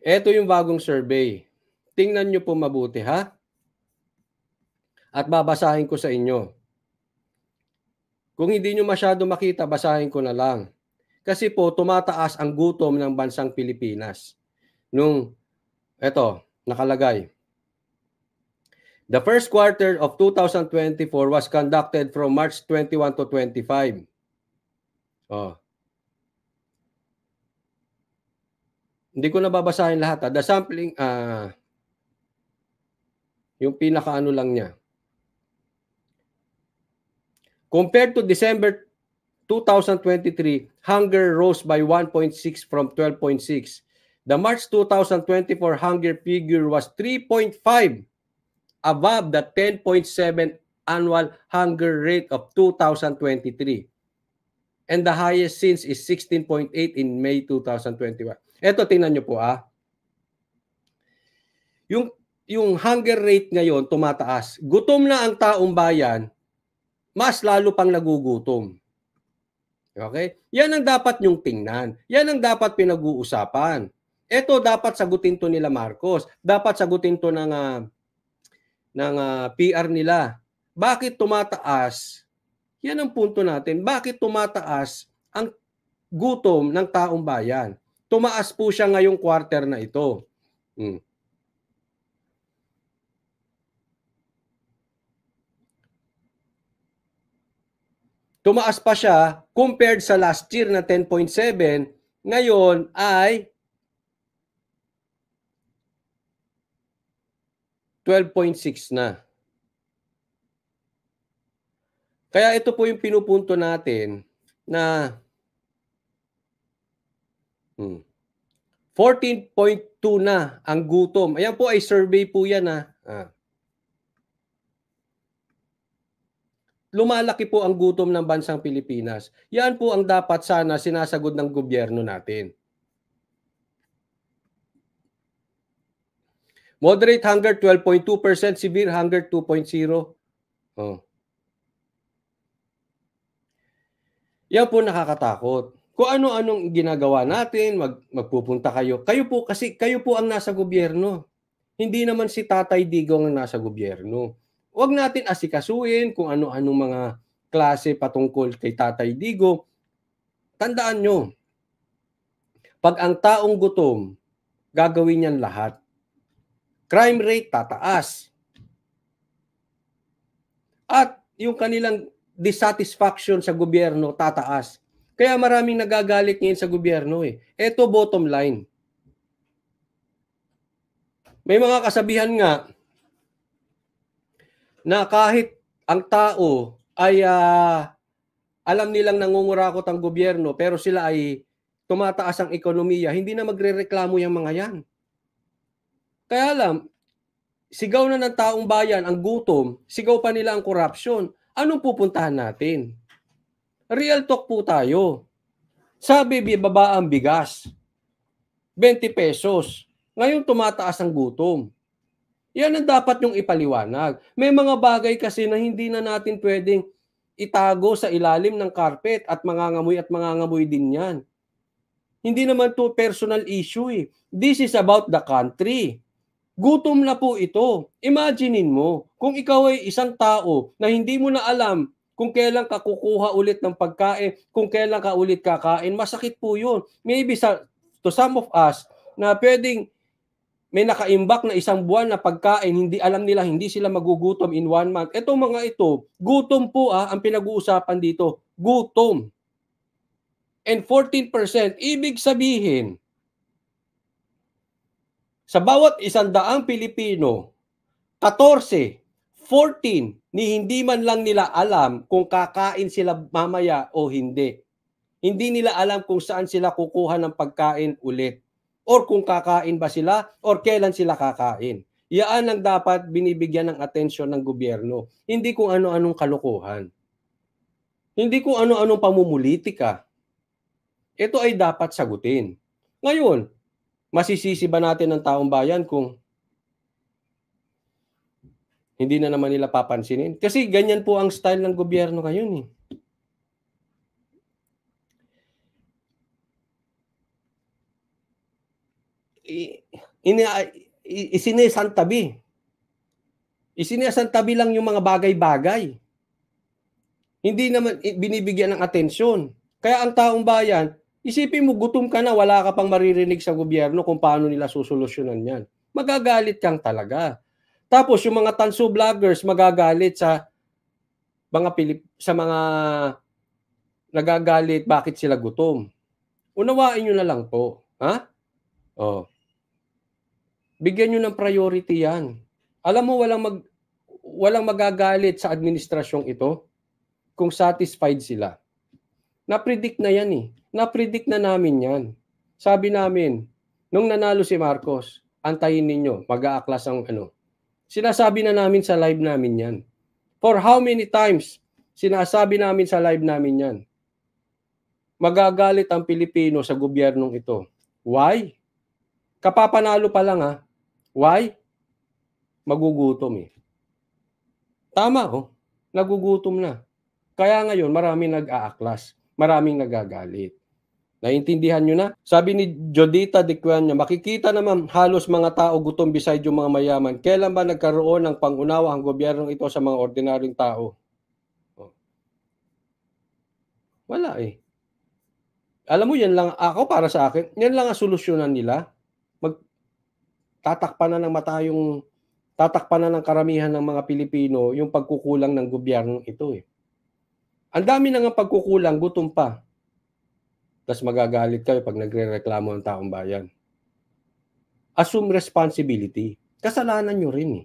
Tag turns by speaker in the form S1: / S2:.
S1: Ito yung bagong survey. Tingnan nyo po mabuti, ha? At babasahin ko sa inyo. Kung hindi nyo masyado makita, basahin ko na lang. Kasi po, tumataas ang gutom ng bansang Pilipinas. Eto, nakalagay. The first quarter of 2024 was conducted from March 21 to 25. Hindi ko na babasahin lahat. The sampling, yung pinakaano lang niya. Compared to December 2023, hunger rose by 1.6 from 12.6. The March 2024 hunger figure was 3.5 above the 10.7 annual hunger rate of 2023. And the highest since is 16.8 in May 2021. Ito, tingnan nyo po Yung hunger rate ngayon tumataas. Gutom na ang taong bayan, mas lalo pang nagugutom. Okay? Yan ang dapat nyong tingnan. Yan ang dapat pinag-uusapan. Ito dapat sagutin to nila Marcos. Dapat sagutin to ng PR nila. Bakit tumataas? Yan ang punto natin. Bakit tumataas ang gutom ng taong bayan? Tumaas po siya ngayong quarter na ito. Tumaas pa siya compared sa last year na 10.7, ngayon ay 12.6 na. Kaya ito po yung pinupunto natin na 14.2 na ang gutom. Ayan po ay survey po yan Lumalaki po ang gutom ng bansang Pilipinas. Yan po ang dapat sana sinasagot ng gobyerno natin. Moderate hunger 12.2%, severe hunger 2.0. Yan po nakakatakot. Kung ano-anong ginagawa natin, magpupunta kayo. Kayo po ang nasa gobyerno. Hindi naman si Tatay Digong ang nasa gobyerno. Huwag natin asikasuin kung ano-anong mga klase patungkol kay Tatay Digong. Tandaan nyo, pag ang taong gutom, gagawin niyan lahat. Crime rate tataas. At yung kanilang dissatisfaction sa gobyerno tataas. Kaya maraming nagagalit ngayon sa gobyerno Ito bottom line. May mga kasabihan nga na kahit ang tao ay alam nilang nangungurakot ang gobyerno pero sila ay tumataas ang ekonomiya, hindi na magrereklamo yung mga yan. Kaya alam, sigaw na ng taong bayan ang gutom, sigaw pa nila ang corruption. Anong pupuntahan natin? Real talk po tayo. Sabi, bibaba ang bigas. 20 pesos. Ngayon tumataas ang gutom. Yan ang dapat yung ipaliwanag. May mga bagay kasi na hindi na natin pwedeng itago sa ilalim ng carpet at mangangamoy din yan. Hindi naman to personal issue This is about the country. Gutom na po ito. Imaginein mo, kung ikaw ay isang tao na hindi mo na alam kung kailan ka kukuha ulit ng pagkain, kung kailan ka ulit kakain, masakit po yun. Maybe to some of us na pwedeng may nakaimbak na isang buwan na pagkain, alam nila hindi sila magugutom in 1 month. Itong mga ito, gutom po ang pinag-uusapan dito. Gutom. And 14%, ibig sabihin, sa bawat 100 Pilipino, 14, 14, ni hindi man lang nila alam kung kakain sila mamaya o hindi. Hindi nila alam kung saan sila kukuha ng pagkain ulit. Or kung kakain ba sila, or kailan sila kakain. Yan ang dapat binibigyan ng atensyon ng gobyerno. Hindi kung ano-anong kalokohan. Hindi kung ano-anong pamumulitika. Ito ay dapat sagutin. Ngayon, masisisi ba natin ng taong bayan kung hindi na naman nila papansinin? Kasi ganyan po ang style ng gobyerno ngayon Isinesantabi. Isinesantabi lang yung mga bagay-bagay. Hindi naman binibigyan ng atensyon. Kaya ang taong bayan, isipin mo, gutom ka na, wala ka pang maririnig sa gobyerno kung paano nila susolusyonan yan. Magagalit kang talaga. Tapos yung mga tanso vloggers magagalit sa mga nagagalit bakit sila gutom. Unawain nyo na lang po. Ha? Oh. Bigyan nyo ng priority yan. Alam mo, walang magagalit sa administrasyong ito kung satisfied sila. Na-predict na yan eh. Na-predict na namin yan. Sabi namin, nung nanalo si Marcos, antayin ninyo, mag-aaklas ang ano. Sinasabi na namin sa live namin yan. For how many times sinasabi namin sa live namin yan? Magagalit ang Pilipino sa gobyernong ito. Why? Kapapanalo pa lang ha. Why? Magugutom eh. Tama oh. Nagugutom na. Kaya ngayon maraming nag-aaklas. Maraming nagagalit. Naintindihan nyo na? Sabi ni Jodita de Cuenya, makikita naman halos mga tao gutom beside yung mga mayaman. Kailan ba nagkaroon ng pangunawa ang gobyernong ito sa mga ordinaryong tao? Oh. Wala eh. Alam mo, yan lang, ako para sa akin, yan lang ang solusyonan nila. Tatakpan na ng karamihan ng mga Pilipino yung pagkukulang ng gobyernong ito eh. Ang dami na ng pagkukulang, gutom pa. Tapos magagalit kayo pag nagre-reklamo ang taong bayan. Assume responsibility. Kasalanan nyo rin eh.